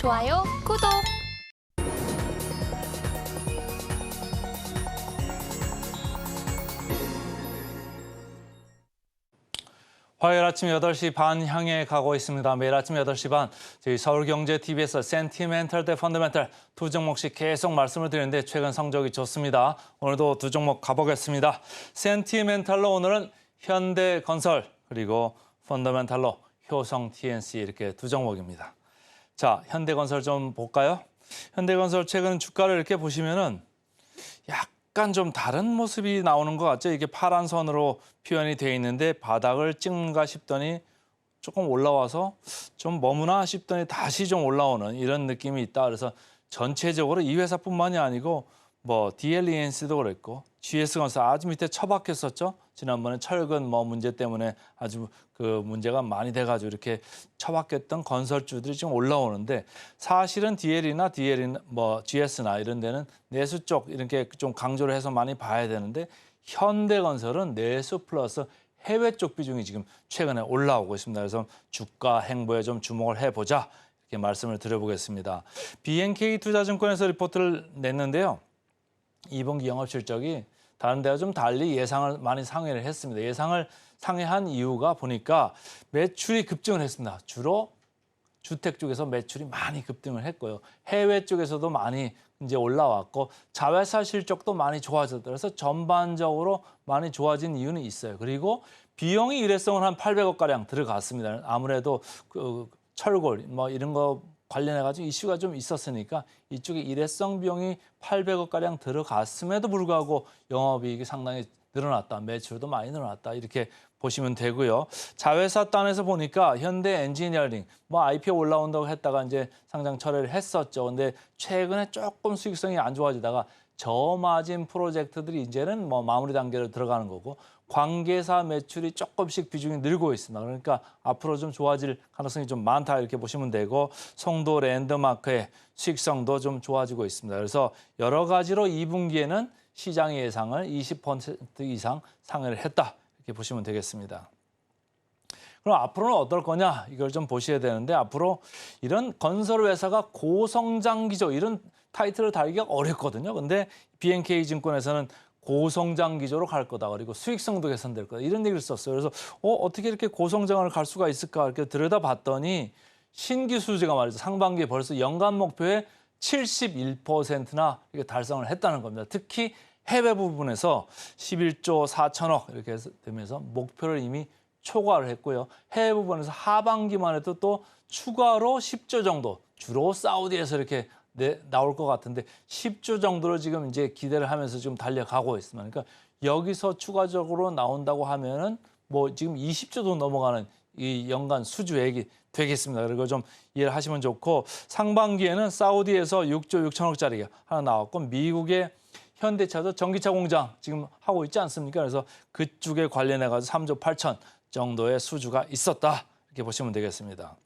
좋아요, 구독. 화요일 아침 8시 반 향해 가고 있습니다. 매일 아침 8시 반 저희 서울경제TV에서 센티멘털 대 펀더멘털 두 종목씩 계속 말씀을 드리는데 최근 성적이 좋습니다. 오늘도 두 종목 가보겠습니다. 센티멘털로 오늘은 현대건설 그리고 펀더멘털로 효성 TNC 이렇게 두 종목입니다. 자, 현대건설 좀 볼까요? 현대건설 최근 주가를 이렇게 보시면은 약간 좀 다른 모습이 나오는 것 같죠. 이게 파란 선으로 표현이 돼 있는데 바닥을 찍는가 싶더니 조금 올라와서 좀 머무나 싶더니 다시 좀 올라오는 이런 느낌이 있다. 그래서 전체적으로 이 회사뿐만이 아니고 뭐 DLENC도 그랬고 GS건설 아주 밑에 처박혔었죠. 지난번에 철근 뭐 문제 때문에 아주 그 문제가 많이 돼가지고 이렇게 처박혔던 건설주들이 지금 올라오는데 사실은 DL이나 뭐 GS나 이런 데는 내수 쪽 이렇게 좀 강조를 해서 많이 봐야 되는데 현대건설은 내수 플러스 해외 쪽 비중이 지금 최근에 올라오고 있습니다. 그래서 주가 행보에 좀 주목을 해보자 이렇게 말씀을 드려보겠습니다. BNK투자증권에서 리포트를 냈는데요. 2분기 영업 실적이 다른 데와 좀 달리 예상을 많이 상회를 했습니다. 예상을 상회한 이유가 보니까 매출이 급증을 했습니다. 주로 주택 쪽에서 매출이 많이 급등을 했고요. 해외 쪽에서도 많이 이제 올라왔고 자회사 실적도 많이 좋아졌다. 그래서 전반적으로 많이 좋아진 이유는 있어요. 그리고 비용이 일회성은 한 800억 가량 들어갔습니다. 아무래도 그 철골 뭐 이런 거 관련해가지고 이슈가 좀 있었으니까 이쪽에 일회성 비용이 800억 가량 들어갔음에도 불구하고 영업이익이 상당히 늘어났다. 매출도 많이 늘어났다. 이렇게 보시면 되고요. 자회사 단에서 보니까 현대 엔지니어링 뭐 IPO 올라온다고 했다가 이제 상장 철회를 했었죠. 근데 최근에 조금 수익성이 안 좋아지다가 저마진 프로젝트들이 이제는 뭐 마무리 단계로 들어가는 거고 관계사 매출이 조금씩 비중이 늘고 있습니다. 그러니까 앞으로 좀 좋아질 가능성이 좀 많다 이렇게 보시면 되고 송도 랜드마크의 수익성도 좀 좋아지고 있습니다. 그래서 여러 가지로 2분기에는 시장 예상을 20% 이상 상회를 했다 이렇게 보시면 되겠습니다. 그럼 앞으로는 어떨 거냐 이걸 좀 보셔야 되는데 앞으로 이런 건설 회사가 고성장 기조 이런 타이틀을 달기가 어렵거든요. 근데 BNK증권에서는 고성장 기조로 갈 거다. 그리고 수익성도 개선될 거다. 이런 얘기를 썼어요. 그래서 어떻게 이렇게 고성장을 갈 수가 있을까 이렇게 들여다봤더니 신규 수주가 말이죠. 상반기에 벌써 연간 목표의 71%나 이게 달성을 했다는 겁니다. 특히 해외 부분에서 11조 4천억 이렇게 되면서 목표를 이미 초과를 했고요. 해외 부분에서 하반기만 해도 또 추가로 10조 정도 주로 사우디에서 이렇게 나올 것 같은데 10조 정도로 지금 이제 기대를 하면서 지금 달려가고 있습니다. 그러니까 여기서 추가적으로 나온다고 하면은 뭐 지금 20조도 넘어가는 이 연간 수주액이 되겠습니다. 그리고 좀 이해를 하시면 좋고 상반기에는 사우디에서 6조 6천억짜리가 하나 나왔고 미국의 현대차도 전기차 공장 지금 하고 있지 않습니까? 그래서 그쪽에 관련해가지고 3조 8천 정도의 수주가 있었다. 이렇게 보시면 되겠습니다.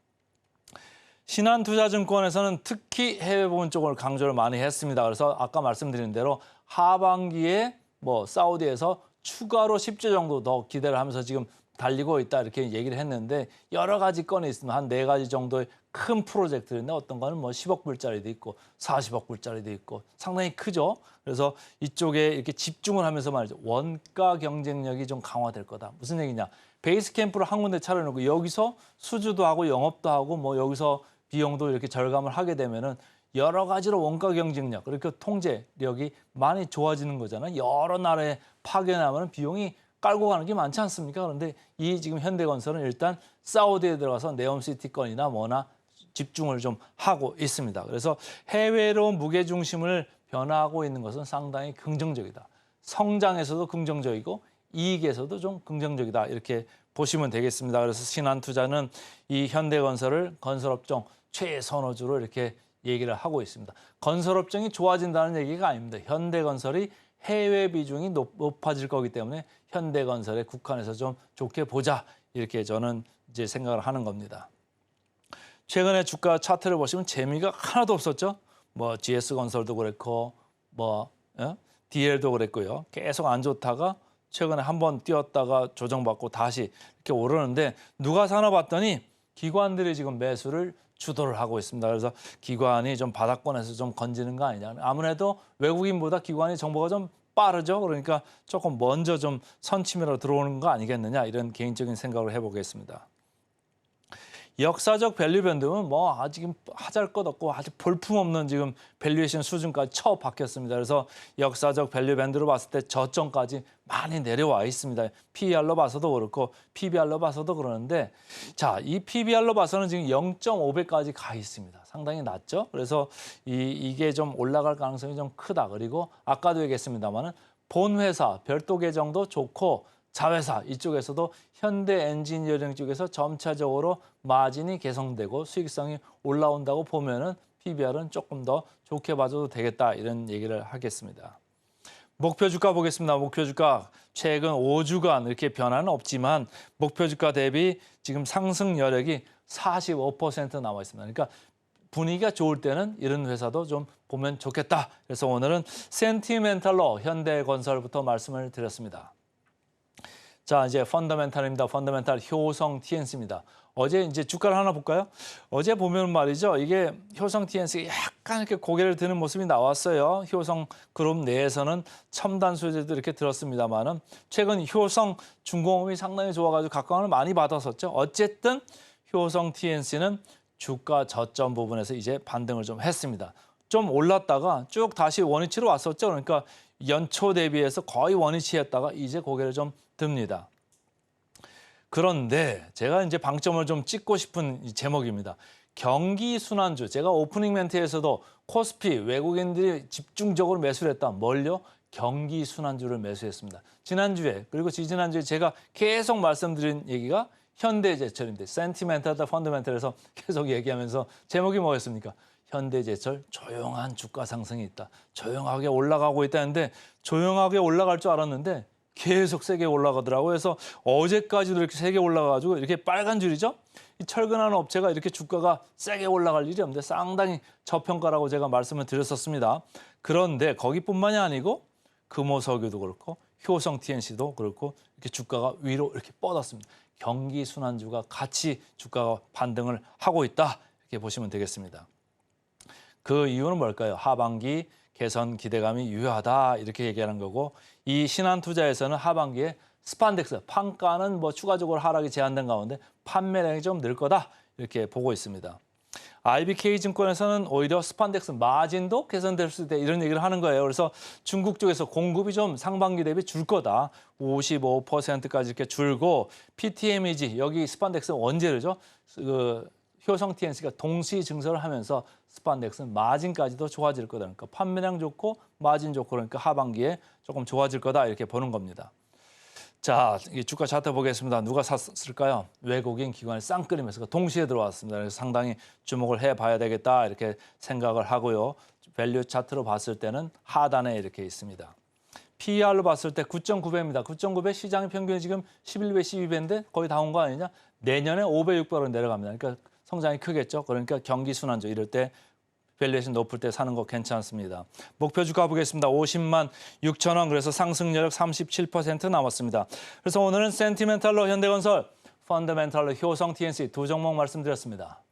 신한투자증권에서는 특히 해외 부분 쪽을 강조를 많이 했습니다. 그래서 아까 말씀드린 대로 하반기에 뭐 사우디에서 추가로 10조 정도 더 기대를 하면서 지금 달리고 있다 이렇게 얘기를 했는데 여러 가지 건이 있습니다. 한 4가지 정도의 큰 프로젝트인데 어떤 거는 뭐 10억 불짜리도 있고 40억 불짜리도 있고 상당히 크죠. 그래서 이쪽에 이렇게 집중을 하면서 말이죠. 원가 경쟁력이 좀 강화될 거다. 무슨 얘기냐. 베이스 캠프를 한 군데 차려놓고 여기서 수주도 하고 영업도 하고 뭐 여기서 비용도 이렇게 절감을 하게 되면은 여러 가지로 원가 경쟁력, 그러니까 통제력이 많이 좋아지는 거잖아요. 여러 나라에 파견하면 비용이 깔고 가는 게 많지 않습니까? 그런데 이 지금 현대건설은 일단 사우디에 들어가서 네옴시티 건이나 뭐나 집중을 좀 하고 있습니다. 그래서 해외로 무게 중심을 변화하고 있는 것은 상당히 긍정적이다. 성장에서도 긍정적이고 이익에서도 좀 긍정적이다. 이렇게 보시면 되겠습니다. 그래서 신한투자는 이 현대건설을 건설업종 최선호주로 이렇게 얘기를 하고 있습니다. 건설업종이 좋아진다는 얘기가 아닙니다. 현대건설이 해외 비중이 높아질 거기 때문에 현대건설에 국한해서 좀 좋게 보자. 이렇게 저는 이제 생각을 하는 겁니다. 최근에 주가 차트를 보시면 재미가 하나도 없었죠. 뭐 GS건설도 그랬고 뭐 DL도 그랬고요. 계속 안 좋다가 최근에 한번 뛰었다가 조정받고 다시 이렇게 오르는데 누가 사나 봤더니 기관들이 지금 매수를 주도를 하고 있습니다. 그래서 기관이 좀 바닥권에서 좀 건지는 거 아니냐. 아무래도 외국인보다 기관이 정보가 좀 빠르죠. 그러니까 조금 먼저 좀 선침해로 들어오는 거 아니겠느냐 이런 개인적인 생각을 해보겠습니다. 역사적 밸류 밴드는 뭐 아직 하잘 것 없고 아주 볼품없는 지금 밸류에이션 수준까지 처박혔습니다. 그래서 역사적 밸류 밴드로 봤을 때 저점까지 많이 내려와 있습니다. PER로 봐서도 그렇고 PBR로 봐서도 그러는데 자, 이 PBR로 봐서는 지금 0.5배까지 가 있습니다. 상당히 낮죠. 그래서 이게 좀 올라갈 가능성이 좀 크다. 그리고 아까도 얘기했습니다마는 본 회사 별도 계정도 좋고 자회사 이쪽에서도 현대 엔지니어링 쪽에서 점차적으로 마진이 개선되고 수익성이 올라온다고 보면은 PBR은 조금 더 좋게 봐줘도 되겠다 이런 얘기를 하겠습니다. 목표 주가 보겠습니다. 목표 주가 최근 5주간 이렇게 변화는 없지만 목표 주가 대비 지금 상승 여력이 45% 남아 있습니다. 그러니까 분위기가 좋을 때는 이런 회사도 좀 보면 좋겠다. 그래서 오늘은 센티멘탈로 현대건설부터 말씀을 드렸습니다. 자, 이제 펀더멘탈입니다. 펀더멘탈 효성 TNC입니다. 어제 이제 주가를 하나 볼까요? 어제 보면 말이죠. 이게 효성 TNC가 약간 이렇게 고개를 드는 모습이 나왔어요. 효성 그룹 내에서는 첨단 소재도 이렇게 들었습니다만은 최근 효성 중공업이 상당히 좋아가지고 각광을 많이 받았었죠. 어쨌든 효성 TNC는 주가 저점 부분에서 이제 반등을 좀 했습니다. 좀 올랐다가 쭉 다시 원위치로 왔었죠. 그러니까 연초 대비해서 거의 원위치했다가 이제 고개를 좀 듭니다. 그런데 제가 이제 방점을 좀 찍고 싶은 제목입니다. 경기 순환주. 제가 오프닝 멘트에서도 코스피 외국인들이 집중적으로 매수를 했다. 뭘요? 경기 순환주를 매수했습니다. 지난주에 그리고 지지난주에 제가 계속 말씀드린 얘기가 현대제철인데 센티멘탈 더 펀더멘탈에서 계속 얘기하면서 제목이 뭐였습니까? 현대제철 조용한 주가 상승이 있다. 조용하게 올라가고 있다는데 조용하게 올라갈 줄 알았는데 계속 세게 올라가더라고요. 그래서 어제까지도 이렇게 세게 올라가가지고 이렇게 빨간 줄이죠. 이 철근하는 업체가 이렇게 주가가 세게 올라갈 일이 없는데 상당히 저평가라고 제가 말씀을 드렸었습니다. 그런데 거기뿐만이 아니고 금호석유도 그렇고 효성 TNC도 그렇고 이렇게 주가가 위로 이렇게 뻗었습니다. 경기 순환주가 같이 주가가 반등을 하고 있다. 이렇게 보시면 되겠습니다. 그 이유는 뭘까요? 하반기 개선 기대감이 유효하다 이렇게 얘기하는 거고 이 신한투자에서는 하반기에 스판덱스 판가는 뭐 추가적으로 하락이 제한된 가운데 판매량이 좀 늘 거다 이렇게 보고 있습니다. IBK증권에서는 오히려 스판덱스 마진도 개선될 수 있다 이런 얘기를 하는 거예요. 그래서 중국 쪽에서 공급이 좀 상반기 대비 줄 거다. 55%까지 이렇게 줄고 PTMEG 여기 스판덱스 원재료죠. 효성 TNC가 동시 증설을 하면서 스판덱스 마진까지도 좋아질 거다. 그러니까 판매량 좋고 마진 좋고 그러니까 하반기에 조금 좋아질 거다 이렇게 보는 겁니다. 자, 이 주가 차트 보겠습니다. 누가 샀을까요? 외국인 기관이 쌍끌이면서 동시에 들어왔습니다. 그래서 상당히 주목을 해봐야 되겠다 이렇게 생각을 하고요. 밸류 차트로 봤을 때는 하단에 이렇게 있습니다. PER로 봤을 때 9.9배입니다. 9.9배 시장의 평균이 지금 11배, 12배인데 거의 다 온 거 아니냐? 내년에 5배, 6배로 내려갑니다. 그러니까 성장이 크겠죠. 그러니까 경기 순환주 이럴 때 밸류에이션 높을 때 사는 거 괜찮습니다. 목표 주가 보겠습니다. 50만 6천 원. 그래서 상승 여력 37% 남았습니다. 그래서 오늘은 센티멘탈로 현대건설, 펀더멘탈로 효성 TNC 두 종목 말씀드렸습니다.